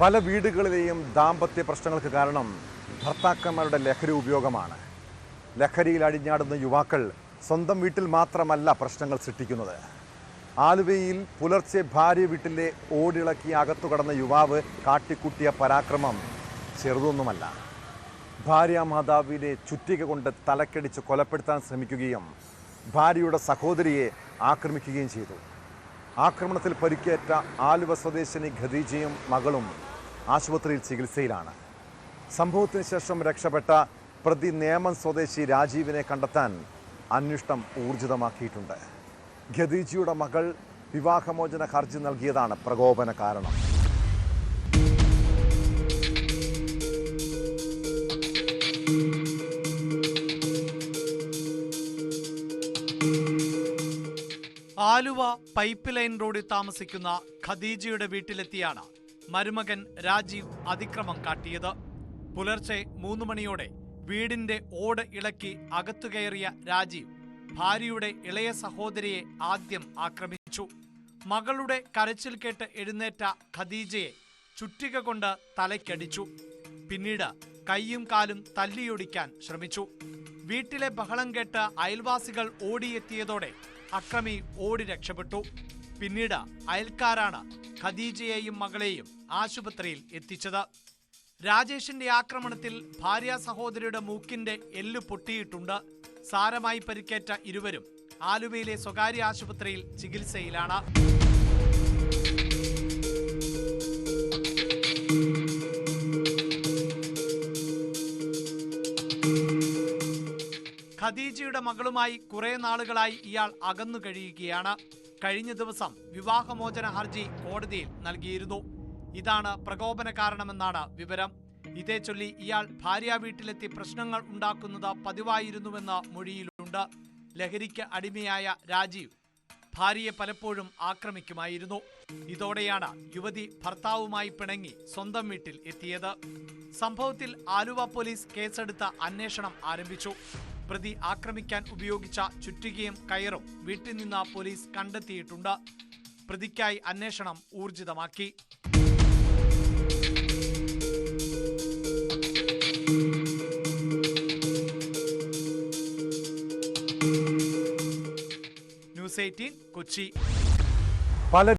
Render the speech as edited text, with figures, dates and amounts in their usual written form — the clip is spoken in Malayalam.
പല വീടുകളിലെയും ദാമ്പത്യ പ്രശ്നങ്ങൾക്ക് കാരണം ഭർത്താക്കന്മാരുടെ ലഹരി ഉപയോഗമാണ്. ലഹരിയിൽ അടിഞ്ഞാടുന്ന യുവാക്കൾ സ്വന്തം വീട്ടിൽ മാത്രമല്ല പ്രശ്നങ്ങൾ സൃഷ്ടിക്കുന്നത്. ആലുവയിൽ പുലർച്ചെ ഭാര്യ വീട്ടിലെ ഓടിളക്കി അകത്തു കടന്ന യുവാവ് കാട്ടിക്കൂട്ടിയ പരാക്രമം ചെറുതൊന്നുമല്ല. ഭാര്യാമാതാവിനെ ചുറ്റിക കൊണ്ട് തലക്കടിച്ച് കൊലപ്പെടുത്താൻ ശ്രമിക്കുകയും ഭാര്യയുടെ സഹോദരിയെ ആക്രമിക്കുകയും ചെയ്തു. ആക്രമണത്തിൽ പരിക്കേറ്റ ആലുവ സ്വദേശിനി ഖദീജയും മകളും ആശുപത്രിയിൽ ചികിത്സയിലാണ്. സംഭവത്തിന് ശേഷം രക്ഷപ്പെട്ട പ്രതി നേമം സ്വദേശി രാജീവിനെ കണ്ടെത്താൻ അന്വേഷണം ഊർജിതമാക്കിയിട്ടുണ്ട്. ഖദീജയുടെ മകൾ വിവാഹമോചന ഹർജി നൽകിയതാണ് പ്രകോപന കാരണം. ആലുവ പൈപ്പ് ലൈൻ റോഡിൽ താമസിക്കുന്ന ഖദീജയുടെ വീട്ടിലെത്തിയാണ് മരുമകൻ രാജീവ് അതിക്രമം കാട്ടിയത്. പുലർച്ചെ 3 മണിയോടെ വീടിന്റെ ഓട് ഇളക്കി അകത്തു കയറിയ രാജീവ് ഭാര്യയുടെ ഇളയ സഹോദരിയെ ആദ്യം ആക്രമിച്ചു. മകളുടെ കരച്ചിൽ കേട്ട് എഴുന്നേറ്റ ഖദീജയെ ചുറ്റിക കൊണ്ട് തലയ്ക്കടിച്ചു. പിന്നീട് കൈയും കാലും തല്ലിയൊടിക്കാൻ ശ്രമിച്ചു. വീട്ടിലെ ബഹളം കേട്ട് അയൽവാസികൾ ഓടിയെത്തിയതോടെ അക്രമി ഓടി രക്ഷപ്പെട്ടു. പിന്നീട് അയൽക്കാരാണ് ഖദീജയെയും മകളെയും ആശുപത്രിയിൽ എത്തിച്ചത്. രാജേഷിന്റെ ആക്രമണത്തിൽ ഭാര്യ സഹോദരിയുടെ മൂക്കിന്റെ എല്ല് പൊട്ടിയിട്ടുണ്ട്. സാരമായി പരിക്കേറ്റ ഇരുവരും ആലുവയിലെ സ്വകാര്യ ആശുപത്രിയിൽ ചികിത്സയിലാണ്. ഖദീജയുടെ മകളുമായി കുറെ നാളുകളായി ഇയാൾ അകന്നു കഴിയുകയാണ്. കഴിഞ്ഞ ദിവസം വിവാഹമോചന ഹർജി കോടതിയിൽ നൽകിയിരുന്നു. ഇതാണ് പ്രകോപന കാരണമെന്നാണ് വിവരം. ഇതേ ചൊല്ലി ഇയാൾ ഭാര്യ വീട്ടിലെത്തി പ്രശ്നങ്ങൾ ഉണ്ടാക്കുന്നത് പതിവായിരുന്നുവെന്ന് മൊഴിയിലുണ്ട്. ലഹരിക്ക് അടിമയായ രാജീവ് ഭാര്യയെ പലപ്പോഴും ആക്രമിക്കുമായിരുന്നു. ഇതോടെയാണ് യുവതി ഭർത്താവുമായി പിണങ്ങി സ്വന്തം വീട്ടിൽ എത്തിയത്. സംഭവത്തിൽ ആലുവ പോലീസ് കേസെടുത്ത അന്വേഷണം ആരംഭിച്ചു. പ്രതി ആക്രമിക്കാൻ ഉപയോഗിച്ച ചുറ്റികയും കയറും വീട്ടിൽ നിന്ന് പോലീസ് കണ്ടെത്തിയിട്ടുണ്ട്. പ്രതിക്കായി അന്വേഷണം ഊർജിതമാക്കി. ന്യൂസ് 18 കൊച്ചി.